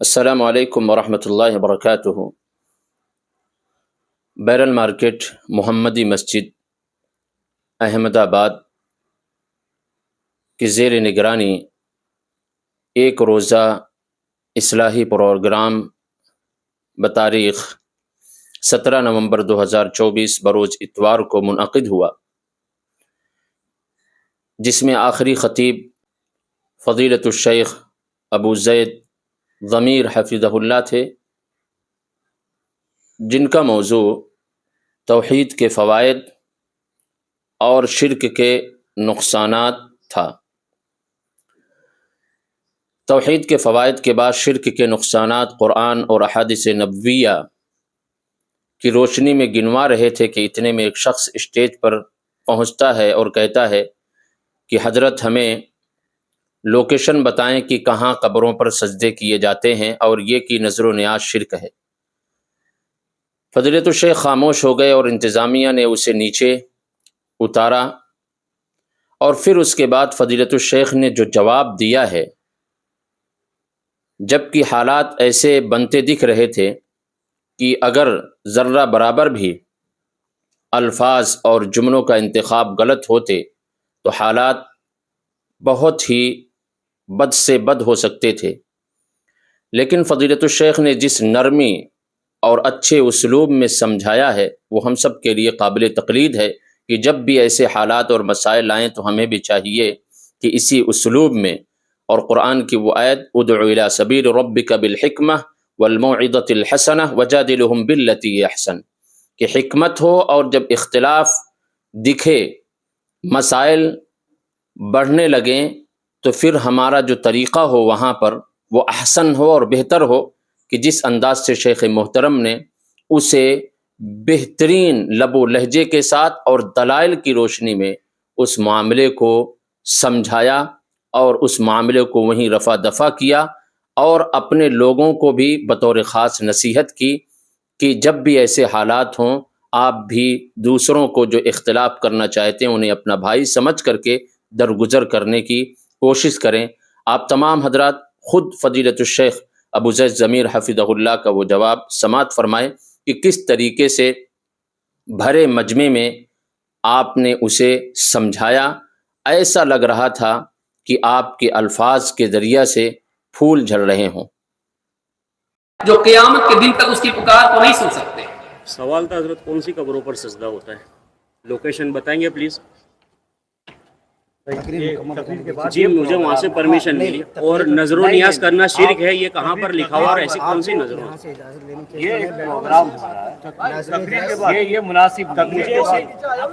السلام علیکم ورحمۃ اللہ وبرکاتہ۔ بیرل مارکیٹ محمدی مسجد احمد آباد کی زیر نگرانی ایک روزہ اصلاحی پروگرام بتاریخ 17 نومبر 2024 بروز اتوار کو منعقد ہوا، جس میں آخری خطیب فضیلۃ الشیخ ابو زید ضمیر حفظہ اللہ تھے، جن کا موضوع توحید کے فوائد اور شرک کے نقصانات تھا۔ توحید کے فوائد کے بعد شرک کے نقصانات قرآن اور احادیث نبویہ کی روشنی میں گنوا رہے تھے کہ اتنے میں ایک شخص اسٹیج پر پہنچتا ہے اور کہتا ہے کہ حضرت ہمیں لوکیشن بتائیں کہ کہاں قبروں پر سجدے کیے جاتے ہیں، اور یہ کہ نظر و نیاز شرک ہے۔ فضیلۃ الشیخ خاموش ہو گئے اور انتظامیہ نے اسے نیچے اتارا، اور پھر اس کے بعد فضیلۃ الشیخ نے جو جواب دیا ہے، جبکہ حالات ایسے بنتے دکھ رہے تھے کہ اگر ذرہ برابر بھی الفاظ اور جملوں کا انتخاب غلط ہوتے تو حالات بہت ہی بد سے بد ہو سکتے تھے، لیکن فضیلۃ الشیخ نے جس نرمی اور اچھے اسلوب میں سمجھایا ہے وہ ہم سب کے لیے قابل تقلید ہے کہ جب بھی ایسے حالات اور مسائل آئیں تو ہمیں بھی چاہیے کہ اسی اسلوب میں، اور قرآن کی وہ آیت ادع الی سبیل ربک بالحکمہ والموعظۃ الحسنہ وجادلہم باللتی ہی احسن، کہ حکمت ہو اور جب اختلاف دکھے، مسائل بڑھنے لگیں، تو پھر ہمارا جو طریقہ ہو وہاں پر وہ احسن ہو اور بہتر ہو، کہ جس انداز سے شیخ محترم نے اسے بہترین لب و لہجے کے ساتھ اور دلائل کی روشنی میں اس معاملے کو سمجھایا اور اس معاملے کو وہیں رفع دفع کیا، اور اپنے لوگوں کو بھی بطور خاص نصیحت کی کہ جب بھی ایسے حالات ہوں آپ بھی دوسروں کو جو اختلاف کرنا چاہتے ہیں انہیں اپنا بھائی سمجھ کر کے درگزر کرنے کی کوشش کریں۔ آپ تمام حضرات خود فضیلۃ الشیخ ابو زید ضمیر حفظہ اللہ کا وہ جواب سماعت فرمائیں کہ کس طریقے سے بھرے مجمع میں آپ نے اسے سمجھایا، ایسا لگ رہا تھا کہ آپ کے الفاظ کے ذریعہ سے پھول جھڑ رہے ہوں۔ جو قیامت کے دن تک اس کی پکار کو نہیں سن سکتے۔ سوال تھا حضرت کون سی قبروں پر سجدہ ہوتا ہے؟ لوکیشن بتائیں گے پلیز؟ جی مجھے وہاں سے پرمیشن ملی، اور نظر و نیاز کرنا شرک ہے، یہ کہاں پر لکھا ہوا اور ایسی کون سی نظر و یہ پروگرام یہ مناسب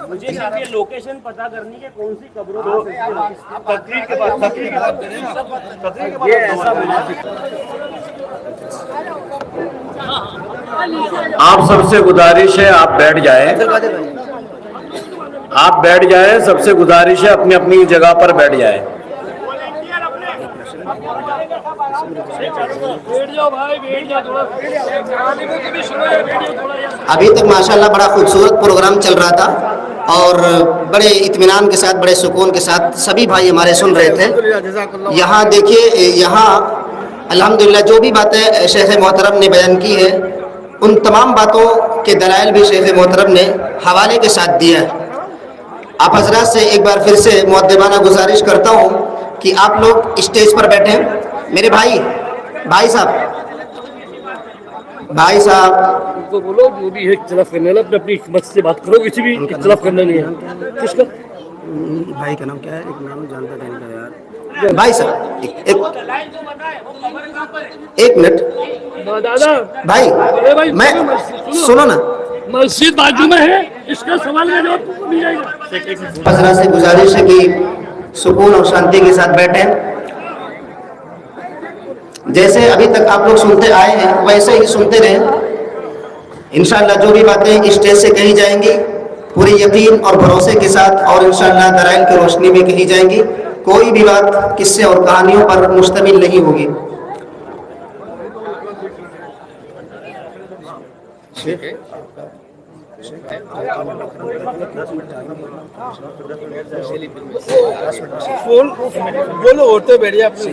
مجھے صرف یہ لوکیشن پتہ کرنی ہے کون سی قبروں پر تقریر کے بعد یہ ایسا مناسب۔ آپ سب سے گزارش ہے آپ بیٹھ جائیں، آپ بیٹھ جائیں، سب سے گزارش ہے اپنی اپنی جگہ پر بیٹھ جائیں۔ ابھی تک ماشاءاللہ بڑا خوبصورت پروگرام چل رہا تھا، اور بڑے اطمینان کے ساتھ، بڑے سکون کے ساتھ سبھی بھائی ہمارے سن رہے تھے۔ یہاں دیکھیے، یہاں الحمدللہ جو بھی باتیں شیخ محترم نے بیان کی ہے، ان تمام باتوں کے دلائل بھی شیخ محترم نے حوالے کے ساتھ دیا ہے۔ آپ حضرات سے ایک بار پھر سے مؤدبانہ گزارش کرتا ہوں کہ آپ لوگ اسٹیج پر بیٹھیں۔ میرے بھائی صاحب تو بولو جو بھی ہے اختلاف کرنے والا اپنی حکمت سے بات کرو، کسی بھی اختلاف کرنا نہیں ہے۔ کس کا بھائی کا نام کیا ہے؟ ایک نام جانتا تھا ان کا یار، بھائی صاحب ایک منٹ بھائی، میں سنو نا، مسجد بازو میں ہے، اس کا سوال کا جواب مل جائے گا۔ حضرات سے گزارش ہے کہ سکون اور شانتی کے ساتھ بیٹھیں۔ جیسے ابھی تک آپ لوگ سنتے آئے ہیں ویسے ہی سنتے رہیں۔ انشاءاللہ جو بھی باتیں اسٹیج سے کہی جائیں گی پوری یقین اور بھروسے کے ساتھ، اور انشاءاللہ دلائل کی روشنی میں کہی جائیں گی، کوئی بھی بات قصے اور کہانیوں پر مشتمل نہیں ہوگی۔ بولو، ہوتے بیٹھ جائے اپنے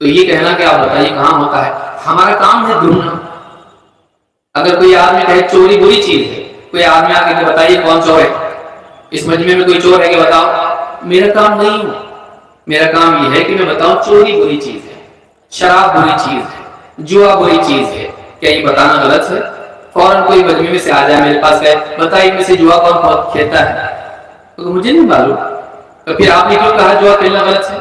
تو یہ کہنا کہ آپ بتائیے کہاں ہوتا ہے، ہمارا کام ہے ڈھونڈنا۔ اگر کوئی آدمی کہے چوری بری چیز ہے، کوئی آدمی آ کے بتائیے کون چور ہے، اس مجمع میں کوئی چور ہے کہ بتاؤ، میرا کام نہیں ہو، میرا کام یہ ہے کہ میں بتاؤں چوری بری چیز ہے، شراب بری چیز ہے، جوا بری چیز ہے، کیا یہ بتانا غلط ہے؟ فوراً کوئی مجمع میں سے آ جائے میرے پاس، کہے بتائیے میں سے جوا کون بہت کھیلتا ہے، تو مجھے نہیں معلوم، تو پھر آپ نے کیوں کہا جوا کھیلنا غلط ہے؟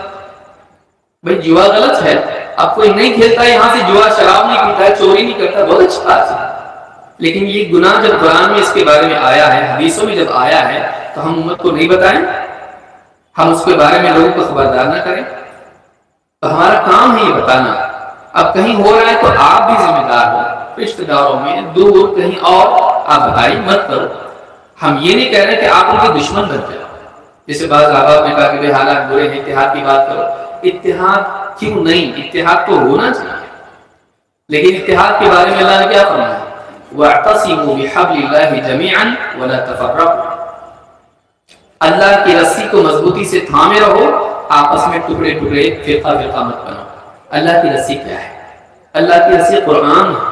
بھائی جوا غلط ہے، اب کوئی نہیں کھیلتا ہے یہاں سے جوا، شراب نہیں پیتا ہے، چوری نہیں کرتا، بہت اچھی بات ہے، لیکن یہ گناہ جب قرآن میں اس کے بارے میں آیا ہے، حدیثوں میں جب آیا ہے، تو ہم امت کو نہیں بتائیں، ہم اس کے بارے میں لوگوں کو خبردار نہ کریں؟ تو ہمارا کام ہے یہ بتانا۔ اب کہیں ہو رہا ہے تو آپ بھی ذمہ دار ہو، رشتہ داروں میں دور کہیں اور آپ بتائی مت کرو۔ ہم یہ نہیں کہہ رہے کہ آپ ان کے دشمن بن جائیں، جیسے بعض احباب نے کہا کہ بھئی حالات برے ہیں، اتحاد کی بات کرو۔ اتحاد کیوں نہیں؟ اتحاد تو ہونا چاہیے، لیکن اتحاد کے بارے میں اللہ نے کیا فرمایا؟ وَاعْتَصِمُوا بِحَبْلِ اللَّهِ جَمِيعًا وَلَا تَفَرَّقُوا، اللہ کی رسی کو مضبوطی سے تھامے رہو، آپس میں ٹکڑے ٹکڑے فرقہ فرقہ مت بنو۔ اللہ کی رسی کیا ہے؟ اللہ کی رسی قرآن ہے،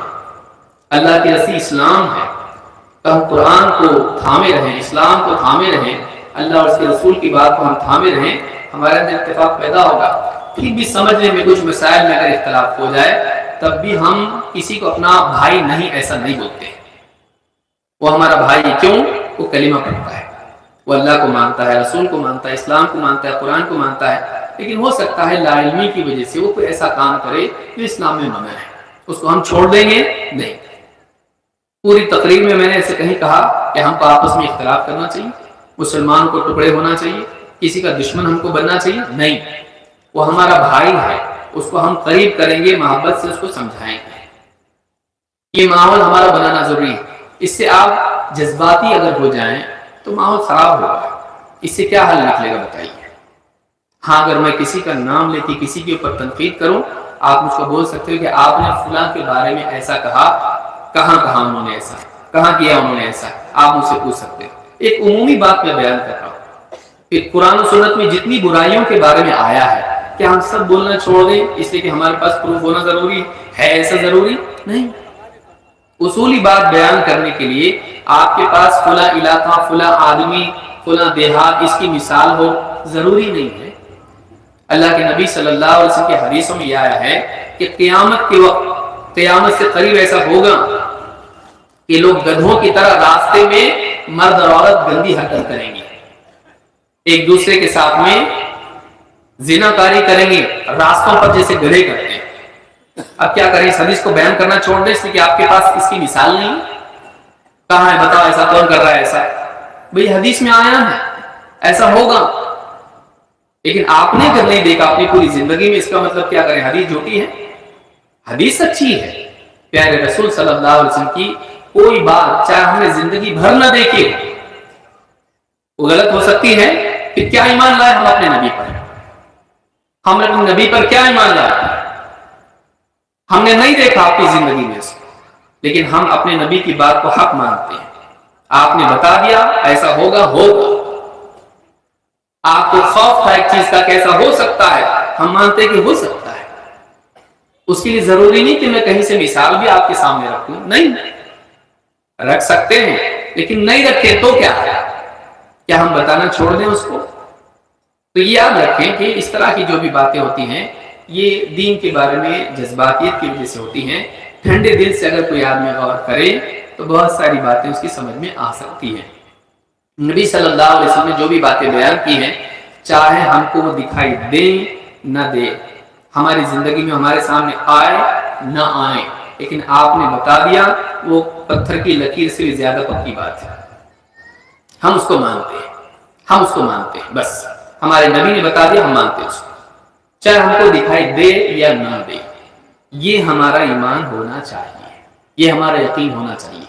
اللہ کی رسی اسلام ہے، تو ہم قرآن کو تھامے رہیں، اسلام کو تھامے رہیں، اللہ اور اس کے رسول کی بات کو ہم تھامے رہیں، ہمارے اندر اتفاق پیدا ہوگا۔ پھر بھی سمجھنے میں کچھ مسائل میں اگر اختلاف ہو جائے تب بھی ہم کسی کو اپنا بھائی نہیں ایسا نہیں بولتے، وہ ہمارا بھائی کیوں؟ وہ کلمہ پڑھتا ہے، وہ اللہ کو مانتا ہے، رسول کو مانتا ہے، اسلام کو مانتا ہے، قرآن کو مانتا ہے، لیکن ہو سکتا ہے لا علمی کی وجہ سے وہ کوئی ایسا کام کرے جو اسلام میں منع ہے، اس کو ہم چھوڑ دیں گے؟ نہیں۔ پوری تقریر میں میں نے ایسے کہیں کہا کہ ہم کو آپس میں اختلاف کرنا چاہیے، مسلمان کو ٹکڑے ہونا چاہیے، کسی کا دشمن ہم کو بننا چاہیے؟ نہیں، وہ ہمارا بھائی ہے، اس کو ہم قریب کریں گے، محبت سے اس کو سمجھائیں گے۔ یہ ماحول ہمارا بنانا ضروری ہے، اس سے آپ جذباتی اگر ہو جائیں تو ماحول خراب ہوگا، اس سے کیا حل نکلے گا بتائیے؟ ہاں اگر میں کسی کا نام لے کے کسی کے اوپر تنقید کروں، آپ مجھ کو بول سکتے ہو کہ آپ نے فلاں کے بارے میں ایسا کہا، کہاں انہوں نے ایسا، کہاں کیا انہوں نے ایسا، آپ مجھ سے پوچھ سکتے ہو۔ ایک عمومی بات میں بیان کر رہا ہوں کہ قرآن و سنت میں جتنی برائیوں کے بارے میں آیا ہے، کیا ہم سب بولنا چھوڑ دیں اس لیے کہ ہمارے پاس پروف ہونا ضروری ہے؟ ایسا ضروری نہیں۔ اصولی بات بیان کرنے کے لیے آپ کے پاس فلاں علاقہ، فلاں آدمی، فلاں دیہات اس کی مثال ہو ضروری نہیں ہے۔ اللہ کے نبی صلی اللہ علیہ وسلم کے حدیثوں میں یہ آیا ہے کہ قیامت کے وقت، قیامت سے قریب ایسا ہوگا کہ لوگ گدھوں کی طرح راستے میں مرد اور عورت گندی حرکت کریں گے، ایک دوسرے کے ساتھ میں زنا کاری کریں گے، راستوں پر جیسے گدھے کرتے ہیں۔ اب کیا کریں؟ اس حدیث کو بیان کرنا چھوڑ دیں اس لیے کہ آپ کے پاس اس کی مثال نہیں؟ کہاں ہے بتاؤ، ایسا کون کر رہا ہے ایسا؟ بھئی حدیث میں آیا ہے ایسا ہوگا، لیکن آپ نے اگر نہیں دیکھا اپنی پوری زندگی میں، اس کا مطلب کیا کریں؟ حدیث جھوٹی ہے؟ حدیث سچی ہے۔ پیارے رسول صلی اللہ علیہ وسلم کی کوئی بات چاہے ہم نے زندگی بھر نہ دیکھی وہ غلط ہو سکتی ہے، پھر کیا ایمان لائے ہم اپنے نبی پر؟ ہم اپنے نبی پر کیا ایمان لائے؟ ہم نے نہیں دیکھا اپنی زندگی میں اس کو، لیکن ہم اپنے نبی کی بات کو حق مانتے ہیں۔ آپ نے بتا دیا ایسا ہوگا، ہوگا۔ آپ کو خوف تھا ایک چیز کا کیسا ہو سکتا ہے، ہم مانتے ہیں کہ ہو سکتا ہے۔ اس کے لیے ضروری نہیں کہ میں کہیں سے مثال بھی آپ کے سامنے رکھوں، نہیں، رکھ سکتے ہیں لیکن نہیں رکھے تو کیا ہم بتانا چھوڑ دیں اس کو؟ تو یہ یاد رکھیں کہ اس طرح کی جو بھی باتیں ہوتی ہیں یہ دین کے بارے میں جذباتیت کی وجہ سے ہوتی ہیں۔ ٹھنڈے دل سے اگر کوئی آدمی غور کرے تو بہت ساری باتیں اس کی سمجھ میں آ سکتی ہیں۔ نبی صلی اللہ علیہ وسلم نے جو بھی باتیں بیان کی ہیں، چاہے ہم کو وہ دکھائی دیں نہ دے، ہماری زندگی میں ہمارے سامنے آئے نہ آئے، لیکن آپ نے بتا دیا، وہ پتھر کی لکیر سے بھی زیادہ پکی بات ہے۔ ہم اس کو مانتے ہیں، ہم اس کو مانتے ہیں، بس ہمارے نبی نے بتا دیا، ہم مانتے ہیں اس کو، چاہے ہم کو دکھائی دے یا نہ دے۔ یہ ہمارا ایمان ہونا چاہیے، یہ ہمارا یقین ہونا چاہیے۔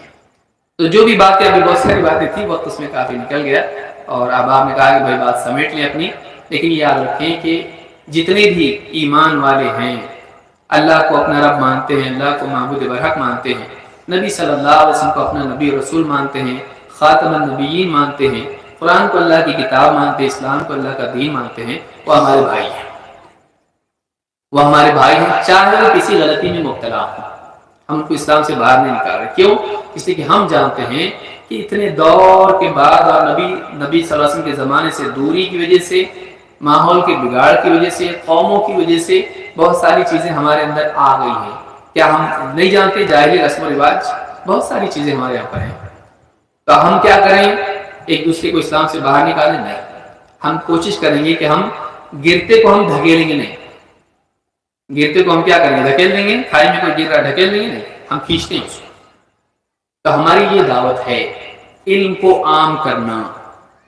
تو جو بھی باتیں، ابھی بہت ساری باتیں تھیں، وقت اس میں کافی نکل گیا، اور اب آپ نے کہا کہ بھائی بات سمیٹ لیں اپنی، لیکن یاد رکھیں کہ جتنے بھی ایمان والے ہیں، اللہ کو اپنا رب مانتے ہیں، اللہ کو معبود برحق مانتے ہیں، نبی صلی اللہ علیہ وسلم کو اپنا نبی رسول مانتے ہیں، خاتم النبیین مانتے ہیں، قرآن کو اللہ کی کتاب مانتے ہیں، اسلام کو اللہ کا دین مانتے ہیں، وہ ہمارے بھائی ہیں۔ وہ ہمارے بھائی ہیں، چاہے وہ کسی غلطی میں مبتلا ہوں، ہم ان کو اسلام سے باہر نہیں نکال رہے۔ کیوں؟ اس لیے کہ ہم جانتے ہیں کہ اتنے دور کے بعد اور نبی صلی اللہ علیہ وسلم کے زمانے سے دوری کی وجہ سے، ماحول کے بگاڑ کی وجہ سے، قوموں کی وجہ سے بہت ساری چیزیں ہمارے اندر آ گئی ہیں۔ کیا ہم نہیں جانتے؟ جاہلی رسم و رواج بہت ساری چیزیں ہمارے یہاں پر ہیں۔ تو ہم کیا کریں؟ ایک دوسرے کو اسلام سے باہر نکالیں؟ نہیں، ہم کوشش کریں گے کہ ہم گرتے کو ہم دھکیلیں گے نہیں۔ گرتے کو ہم کیا کریں گے؟ دھکیل دیں گے۔ کھائی میں کوئی گر رہا ڈھکیل دیں گے نہیں، ہم کھینچتے ہیں اس کو۔ تو ہماری یہ دعوت ہے علم کو عام کرنا،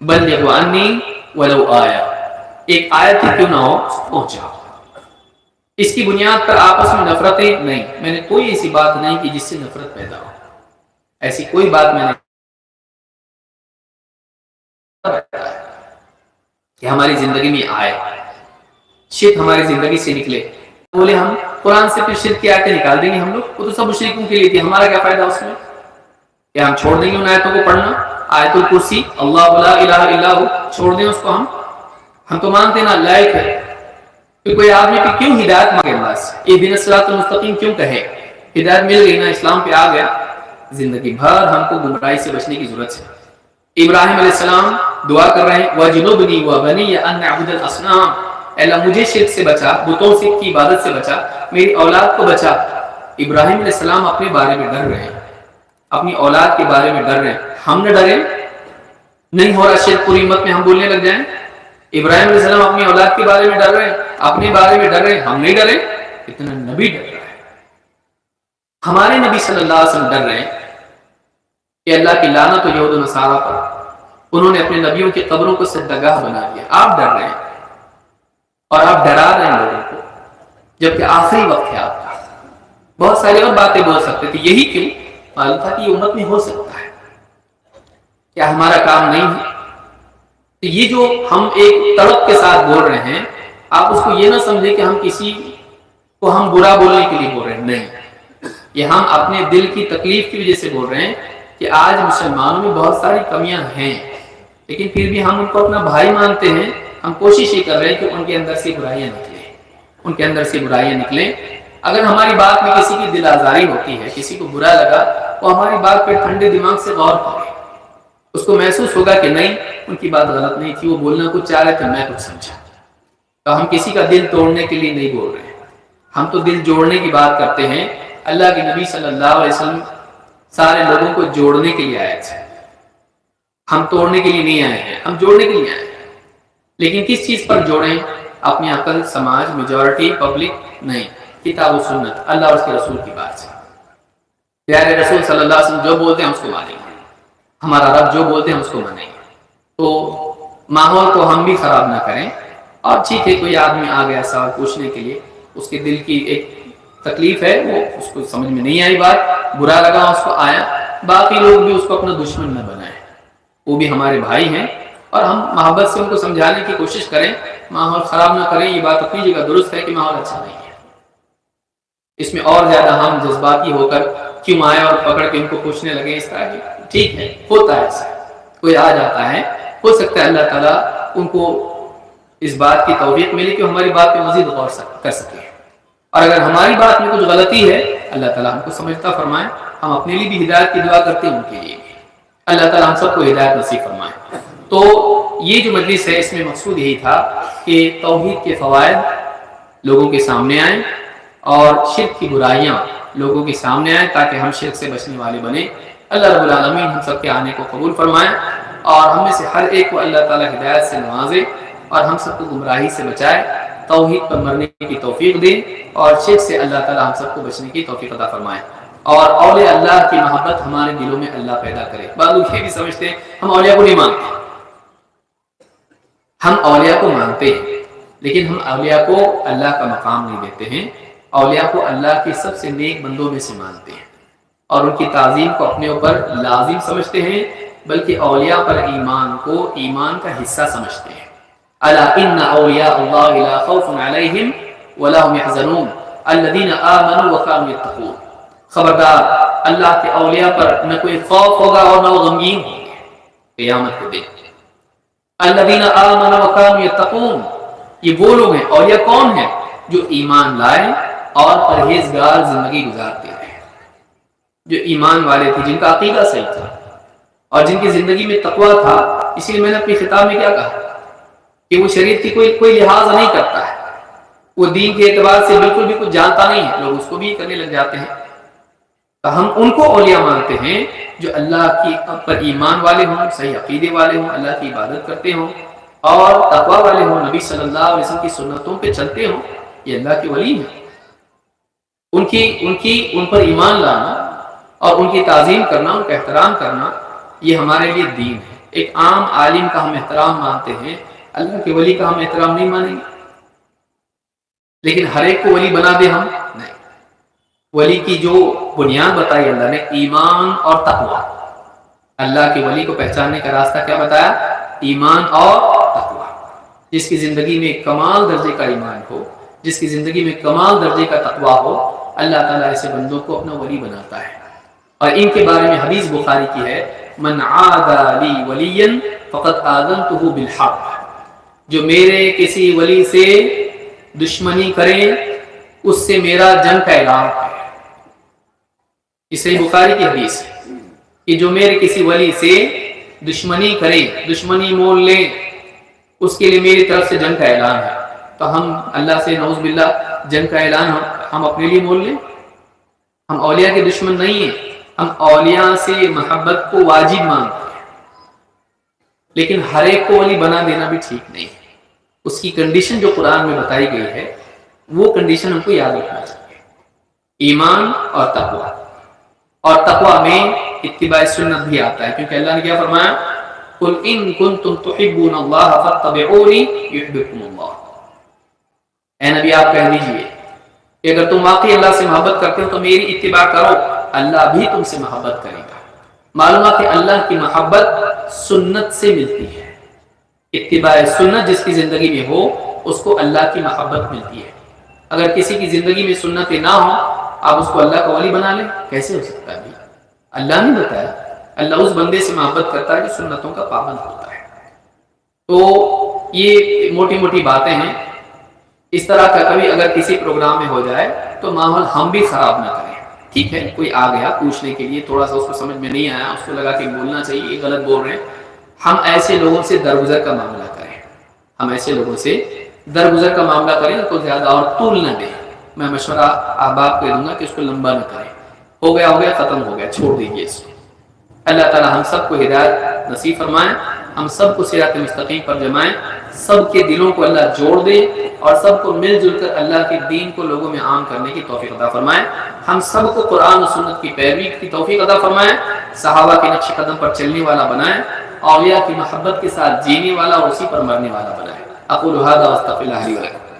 بلغوا عنی ولو آیا، ایک آیت ہی کیوں نہ ہو پہنچاؤ۔ اس کی بنیاد پر آپس میں نفرتیں نہیں، میں نے کوئی ایسی بات نہیں کی جس سے نفرت پیدا ہو، ایسی کوئی بات میں نے کہ ہماری زندگی میں آئے، شرک ہماری زندگی سے نکلے۔ بولے ہم قرآن سے پھر شرک کی آیتیں نکال دیں گے ہم لوگ، وہ تو سب مشرکوں کے لیے تھی، ہمارا کیا فائدہ اس میں؟ کہ ہم چھوڑ دیں گے ان آیتوں کو پڑھنا؟ آیت الکرسی، اللہ لا الہ الا ہو، چھوڑ دیں اس کو؟ ہم تو مانتے ہیں نا اللہ ایک ہے۔ کہ کوئی آدمی پہ کیوں ہدایت مانگے اللہ سے؟ اہدنا الصراط المستقیم کیوں کہے؟ ہدایت مل گئی نا، اسلام پہ آ گیا، زندگی بھر ہم کو گمراہی سے بچنے کی ضرورت ہے۔ ابراہیم علیہ السلام دعا کر رہے ہیں وَجْنُبْنِي وَبَنِيَّ أَن نَّعْبُدَ الْأَصْنَامَ، اے اللہ مجھے شرک سے بچا، بتوں سے کی عبادت سے بچا، میری اولاد کو بچا۔ ابراہیم علیہ السلام اپنے بارے میں ڈر رہے ہیں، اپنی اولاد کے بارے میں ڈر رہے ہیں۔ ہم نہ ڈریں؟ نہیں ہو رہا شرک پوری امت میں، ہم بولنے لگ جائیں ابراہیم علیہ السلام اپنی اولاد کے بارے میں ڈر رہے ہیں، اپنے بارے میں ڈر رہے ہیں، ہم نہیں ڈرے؟ اتنا نبی ڈر رہا ہے، ہمارے نبی صلی اللہ علیہ وسلم ڈر رہے ہیں کہ اللہ کی لعنت و یہود و نصارہ پر، انہوں نے اپنے نبیوں کی قبروں کو سجدہ گاہ بنا دیا۔ آپ ڈر رہے ہیں اور آپ ڈرا رہے ہیں لوگوں کو، جبکہ آخری وقت ہے آپ کا۔ بہت ساری اور باتیں بول سکتے تھے، یہی کیوں؟ معلوم تھا کہ یہ امت میں ہو سکتا ہے، کیا ہمارا کام نہیں ہے؟ تو یہ جو ہم ایک تڑپ کے ساتھ بول رہے ہیں، آپ اس کو یہ نہ سمجھیں کہ ہم کسی کو ہم برا بولنے کے لیے بول رہے ہیں، نہیں، یہ ہم اپنے دل کی تکلیف کی وجہ سے بول رہے ہیں کہ آج مسلمانوں میں بہت ساری کمیاں ہیں، لیکن پھر بھی ہم ان کو اپنا بھائی مانتے ہیں۔ ہم کوشش یہ کر رہے ہیں کہ ان کے اندر سے برائیاں نکلیں، ان کے اندر سے برائیاں نکلیں۔ اگر ہماری بات میں کسی کی دل آزاری ہوتی ہے، کسی کو برا لگا، وہ ہماری بات پہ ٹھنڈے دماغ سے غور کرے، اس کو محسوس ہوگا کہ نہیں ان کی بات غلط نہیں تھی، وہ بولنا کچھ چاہ رہے تھے، میں کچھ سمجھا۔ تو ہم کسی کا دل توڑنے کے لیے نہیں بول رہے ہیں، ہم تو دل جوڑنے کی بات کرتے ہیں۔ اللہ کے نبی صلی اللہ علیہ وسلم سارے لوگوں کو جوڑنے کے لیے آئے تھے، ہم توڑنے کے لیے نہیں آئے ہیں، ہم جوڑنے کے لیے آئے ہیں۔ لیکن کس چیز پر جوڑیں؟ اپنی عقل، سماج، میجورٹی، پبلک نہیں، کتاب و سنت، اللہ اور اس کے رسول کی بات سے۔ پیارے رسول صلی اللہ علیہ وسلم جو بولتے ہیں ہم اس کو مانیں گے، ہمارا رب جو بولتے ہیں ہم اس کو مانیں گے۔ تو ماحول کو ہم بھی خراب نہ کریں۔ اور ٹھیک ہے کوئی آدمی آ گیا سوال پوچھنے کے لیے، اس کے دل کی ایک تکلیف ہے، وہ اس کو سمجھ میں نہیں آئی بات، برا لگا اس کو آیا، باقی لوگ بھی اس کو اپنا دشمن نہ بنائیں، وہ بھی ہمارے بھائی ہیں، اور ہم محبت سے ان کو سمجھانے کی کوشش کریں، ماحول خراب نہ کریں۔ یہ بات اپنی جگہ درست ہے کہ ماحول اچھا نہیں ہے، اس میں اور زیادہ ہم جذباتی ہو کر کیوں آئے اور پکڑ کے ان کو پوچھنے لگے اس طرح کی، ٹھیک ہے ہوتا ہے ایسا، کوئی آ جاتا ہے، ہو سکتا ہے اللہ تعالیٰ ان کو اس بات کی توفیق ملے کہ ہماری بات پہ مزید غور کر سکے، اور اگر ہماری بات میں کچھ غلطی ہے اللہ تعالیٰ ہم کو سمجھتا فرمائے۔ ہم اپنے لیے بھی ہدایت کی دعا کرتے ہیں، ان کے لیے بھی اللہ تعالیٰ ہم سب کو ہدایت نصیب فرمائے۔ تو یہ جو مجلس ہے اس میں مقصود یہی تھا کہ توحید کے فوائد لوگوں کے سامنے آئیں اور شرک کی برائیاں لوگوں کے سامنے آئیں، تاکہ ہم شرک سے بچنے والے بنیں۔ اللہ رب العالمین ہم سب کے آنے کو قبول فرمائے، اور ہم میں سے ہر ایک کو اللہ تعالیٰ ہدایت سے نوازے، اور ہم سب کو گمراہی سے بچائے، توحید پر مرنے کی توفیق دے، اور شرک سے اللہ تعالیٰ ہم سب کو بچنے کی توفیق عطا فرمائے، اور اولیاء اللہ کی محبت ہمارے دلوں میں اللہ پیدا کرے۔ بعض لوگ یہ بھی سمجھتے ہیں ہم اولیاء کو نہیں مانتے، ہم اولیاء کو مانتے ہیں، لیکن ہم اولیاء کو اللہ کا مقام نہیں دیتے ہیں۔ اولیاء کو اللہ کے سب سے نیک بندوں میں سے مانتے ہیں، اور ان کی تعظیم کو اپنے اوپر لازم سمجھتے ہیں، بلکہ اولیاء پر ایمان کو ایمان کا حصہ سمجھتے ہیں۔ الا ان اولیاء اللہ لا خوف علیہم ولا هم يحزنون الذين آمنوا وكانوا يتقون، خبردار اللہ کے اولیاء پر نہ کوئی خوف ہوگا اور نہ وہ غمگین ہوں گے قیامت کے دن۔ الذين آمنوا وكانوا يتقون، یہ وہ لوگ ہیں، اولیاء کون ہیں؟ جو ایمان لائے اور پرہیزگار زندگی گزارتے رہے، جو ایمان والے تھے، جن کا عقیدہ صحیح تھا اور جن کی زندگی میں تقویٰ تھا۔ اسی لیے میں نے اپنی خطاب میں کیا کہا کہ وہ شریعت کی کوئی لحاظ نہیں کرتا ہے، وہ دین کے اعتبار سے بالکل بھی کچھ جانتا نہیں ہے، لوگ اس کو بھی کرنے لگ جاتے ہیں۔ تو ہم ان کو اولیاء مانتے ہیں جو اللہ کی پر ایمان والے ہوں، صحیح عقیدے والے ہوں، اللہ کی عبادت کرتے ہوں اور تقویٰ والے ہوں، نبی صلی اللہ علیہ وسلم کی سنتوں پہ چلتے ہوں، یہ اللہ کے ولی ہیں۔ ان پر ایمان لانا اور ان کی تعظیم کرنا، ان کا احترام کرنا، یہ ہمارے لیے دین ہے۔ ایک عام عالم کا ہم احترام مانتے ہیں، اللہ کے ولی کا ہم احترام نہیں مانیں گے، لیکن ہر ایک کو ولی بنا دے ہم نہیں۔ ولی کی جو بنیاد بتائی اللہ نے، ایمان اور تقویٰ۔ اللہ کے ولی کو پہچاننے کا راستہ کیا بتایا؟ ایمان اور تقویٰ۔ جس کی زندگی میں کمال درجے کا ایمان ہو، جس کی زندگی میں کمال درجے کا تقویٰ ہو، اللہ تعالیٰ ایسے بندوں کو اپنا ولی بناتا ہے۔ اور ان کے بارے میں حدیث بخاری کی ہے، من عادى لی ولیا فقد آذنته بالحرب، جو میرے کسی ولی سے دشمنی کرے اس سے میرا جنگ کا اعلان ہے۔ اس صحیح بخاری کی حدیث ہے کہ جو میرے کسی ولی سے دشمنی کرے، دشمنی مول لے، اس کے لیے میری طرف سے جنگ کا اعلان ہے۔ تو ہم اللہ سے نعوذ باللہ جنگ کا اعلان ہم اپنے لیے مول لیں؟ ہم اولیاء کے دشمن نہیں ہیں، ہم اولیاء سے محبت کو واجب مانتے ہیں، لیکن ہر ایک کو ولی بنا دینا بھی ٹھیک نہیں ہے۔ اس کی کنڈیشن جو قرآن میں بتائی گئی ہے، وہ کنڈیشن ہم کو یاد رکھنا چاہیے، ایمان اور تقویٰ۔ اور تقویٰ میں اتباع سنت بھی آتا ہے، کیونکہ اللہ نے کیا فرمایا؟ قُلْ إِن كُنتُمْ تُحِبُّونَ اللَّهَ فَاتَّبِعُونِي يُحْبِبْكُمُ اللَّهُ۔ اے نبی آپ کہہ دیجئے کہ اگر تم واقعی اللہ سے محبت کرتے ہو تو میری اتباع کرو، اللہ بھی تم سے محبت کرے گا۔ معلوم ہے کہ اللہ کی محبت سنت سے ملتی ہے۔ اتباع سنت جس کی زندگی میں ہو، اس کو اللہ کی محبت ملتی ہے۔ اگر کسی کی زندگی میں سنتیں نہ ہوں، آپ اس کو اللہ کا ولی بنا لیں، کیسے ہو سکتا ہے؟ اللہ نے بتایا، اللہ اس بندے سے محبت کرتا ہے جو سنتوں کا پابند ہوتا ہے۔ تو یہ موٹی موٹی باتیں ہیں، اس طرح کا کبھی اگر کسی پروگرام میں ہو جائے تو ماحول ہم بھی خراب نہ کریں۔ ٹھیک ہے، کوئی آ گیا پوچھنے کے لیے، تھوڑا سا اس کو سمجھ میں نہیں آیا، اس کو لگا کہ بولنا چاہیے، یہ غلط بول رہے ہیں، ہم ایسے لوگوں سے درگزر کا معاملہ کریں، ہم ایسے لوگوں سے درگزر کا معاملہ کریں، اس کو زیادہ اور طول نہ دیں۔ میں مشورہ احباب کو دوں گا کہ اس کو لمبا نہ کریں، ہو گیا ختم ہو گیا، چھوڑ دیجیے اس کو۔ اللہ تعالی ہم سب کو ہدایت نصیب فرمائے، ہم سب کو صراط مستقیم پر جمائے، سب کے دلوں کو اللہ جوڑ دے اور سب کو مل جل کر اللہ کے دین کو لوگوں میں عام کرنے کی توفیق عطا فرمائے۔ ہم سب کو قرآن و سنت کی پیروی کی توفیق عطا فرمائے، صحابہ کے نقش قدم پر چلنے والا بنائے، اولیاء کی محبت کے ساتھ جینے والا اور اسی پر مرنے والا بنائے۔ اقول هذا واستغفر الله لي ولكم۔